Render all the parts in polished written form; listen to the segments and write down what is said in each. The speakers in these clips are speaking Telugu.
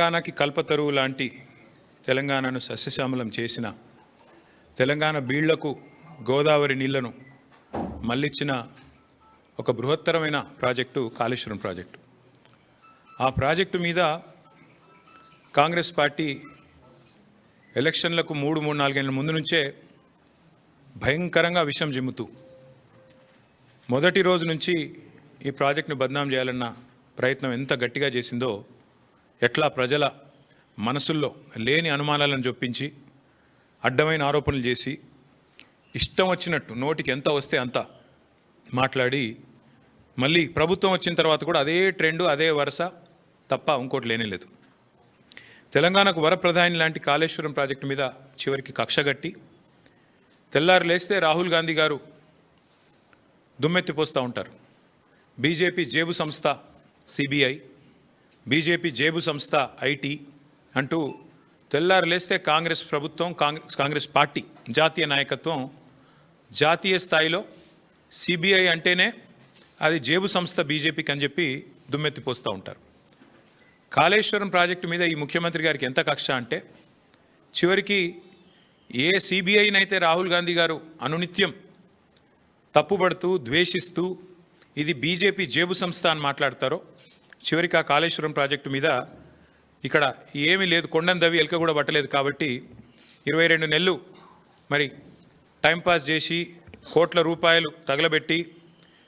తెలంగాణకి కల్పతరువు లాంటి తెలంగాణను సస్యశ్యామలం చేసిన తెలంగాణ బీళ్లకు గోదావరి నీళ్లను మళ్ళించిన ఒక బృహత్తరమైన ప్రాజెక్టు కాళేశ్వరం ప్రాజెక్టు. ఆ ప్రాజెక్టు మీద కాంగ్రెస్ పార్టీ ఎలక్షన్లకు 3-4 ఏళ్ల ముందు నుంచే భయంకరంగా విషం జిమ్ముతూ మొదటి రోజు నుంచి ఈ ప్రాజెక్టును బద్నాం చేయాలన్న ప్రయత్నం ఎంత గట్టిగా చేసిందో, ఎట్లా ప్రజల మనసుల్లో లేని అనుమానాలను చొప్పించి అడ్డమైన ఆరోపణలు చేసి ఇష్టం వచ్చినట్టు నోటికి ఎంత వస్తే అంత మాట్లాడి మళ్ళీ ప్రభుత్వం వచ్చిన తర్వాత కూడా అదే ట్రెండు, అదే వరుస తప్ప ఇంకోటి లేనేలేదు. తెలంగాణకు వరప్రధాని లాంటి కాళేశ్వరం ప్రాజెక్టు మీద చివరికి కక్షగట్టి తెల్లారు లేస్తే రాహుల్ గాంధీ గారు దుమ్మెత్తిపోస్తూ ఉంటారు. బీజేపీ జేబు సంస్థ సిబిఐ, బీజేపీ జేబు సంస్థ ఐటీ అంటూ తెల్లారు లేస్తే కాంగ్రెస్ ప్రభుత్వం, కాంగ్రెస్ పార్టీ జాతీయ నాయకత్వం జాతీయ స్థాయిలో సిబిఐ అంటేనే అది జేబు సంస్థ బీజేపీకి అని చెప్పి దుమ్మెత్తిపోస్తూ ఉంటారు. కాళేశ్వరం ప్రాజెక్టు మీద ఈ ముఖ్యమంత్రి గారికి ఎంత కక్ష అంటే, చివరికి ఏ సిబిఐనైతే రాహుల్ గాంధీ గారు అనునిత్యం తప్పుబడుతూ ద్వేషిస్తూ ఇది బీజేపీ జేబు సంస్థ అని మాట్లాడతారో, చివరికి ఆ కాళేశ్వరం ప్రాజెక్టు మీద ఇక్కడ ఏమీ లేదు, కొండందవి ఎలక కూడా పట్టలేదు కాబట్టి 22 నెలలు మరి టైంపాస్ చేసి కోట్ల రూపాయలు తగలబెట్టి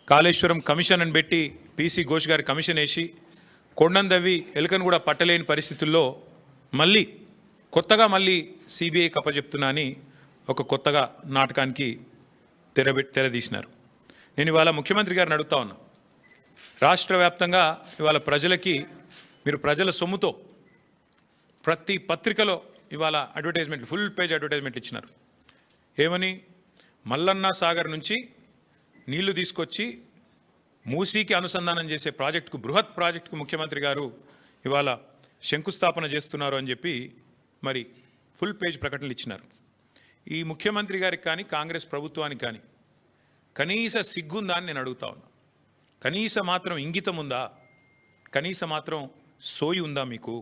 కాళేశ్వరం కమిషన్ అని పెట్టి పీసీ ఘోష్ గారి కమిషన్ వేసి కొండందవి ఎలుకను కూడా పట్టలేని పరిస్థితుల్లో మళ్ళీ కొత్తగా సిబిఐ కప్పచెప్తున్నా అని ఒక కొత్తగా నాటకానికి తెరదీసినారు. నేను ఇవాళ ముఖ్యమంత్రి గారిని అడుగుతా ఉన్నా, రాష్ట్ర వ్యాప్తంగా ఇవాళ ప్రజలకి మీరు ప్రజల సొమ్ముతో ప్రతి పత్రికలో ఇవాళ అడ్వర్టైజ్మెంట్లు, ఫుల్ పేజ్ అడ్వర్టైజ్మెంట్లు ఇచ్చినారు. ఏమని? మల్లన్న సాగర్ నుంచి నీళ్లు తీసుకొచ్చి మూసీకి అనుసంధానం చేసే ప్రాజెక్టుకు, బృహత్ ప్రాజెక్టుకు ముఖ్యమంత్రి గారు ఇవాళ శంకుస్థాపన చేస్తున్నారు అని చెప్పి మరి ఫుల్ పేజ్ ప్రకటనలు ఇచ్చినారు. ఈ ముఖ్యమంత్రి గారికి కానీ కాంగ్రెస్ ప్రభుత్వానికి కానీ కనీస సిగ్గుందా అని నేను అడుగుతా ఉన్నా. కనీస మాత్రం ఇంగితం ఉందా? కనీస మాత్రం సోయి ఉందా మీకు?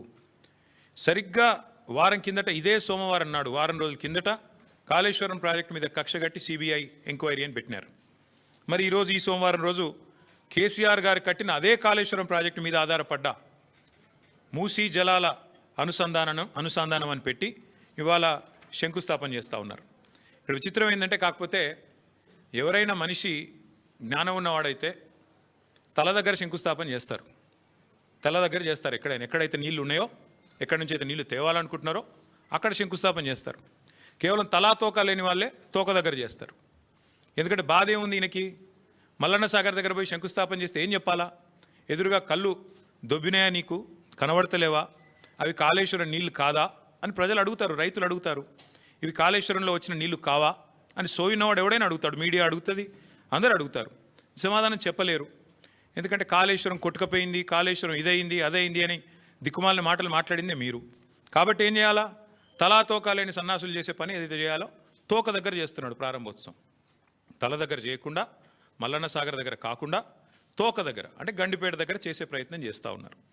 సరిగ్గా వారం కిందట, ఇదే సోమవారం నాడు, వారం రోజుల కిందట కాళేశ్వరం ప్రాజెక్టు మీద కక్షగట్టి సిబిఐ ఎంక్వైరీ అని పెట్టినారు. మరి ఈరోజు ఈ సోమవారం రోజు కేసీఆర్ గారు కట్టిన అదే కాళేశ్వరం ప్రాజెక్టు మీద ఆధారపడ్డ మూసీ జలాల అనుసంధానం అని పెట్టి ఇవాళ శంకుస్థాపన చేస్తూ ఉన్నారు. ఇక్కడ విచిత్రం ఏంటంటే, కాకపోతే ఎవరైనా మనిషి జ్ఞానం ఉన్నవాడైతే తల దగ్గర శంకుస్థాపన చేస్తారు, తల దగ్గర చేస్తారు. ఎక్కడైతే నీళ్లు ఉన్నాయో, ఎక్కడి నుంచి అయితే నీళ్లు తేవాలనుకుంటున్నారో అక్కడ శంకుస్థాపన చేస్తారు. కేవలం తలా తోక లేని వాళ్ళే తోక దగ్గర చేస్తారు. ఎందుకంటే బాధ ఏముంది ఈయనకి? మల్లన్న సాగర్ దగ్గర పోయి శంకుస్థాపన చేస్తే ఏం చెప్పాలా? ఎదురుగా కళ్ళు దొబ్బినాయా, నీకు కనబడతలేవా, అవి కాళేశ్వరం నీళ్లు కాదా అని ప్రజలు అడుగుతారు, రైతులు అడుగుతారు. ఇవి కాళేశ్వరంలో వచ్చిన నీళ్లు కావా అని సోయినవాడు ఎవడైనా అడుగుతాడు, మీడియా అడుగుతుంది, అందరూ అడుగుతారు. సమాధానం చెప్పలేరు. ఎందుకంటే కాళేశ్వరం కొట్టుకపోయింది, కాళేశ్వరం ఇదైంది అదైంది అని దిక్కుమాలిన మాటలు మాట్లాడిందే మీరు. కాబట్టి ఏం చేయాలా? తలా తోక లేని సన్నాసులు చేసే పని ఏదైతే చేయాలో తోక దగ్గర చేస్తున్నాడు ప్రారంభోత్సవం. తల దగ్గర చేయకుండా, మల్లన్న సాగర్ దగ్గర కాకుండా తోక దగ్గర అంటే గండిపేట దగ్గర చేసే ప్రయత్నం చేస్తూ ఉన్నారు.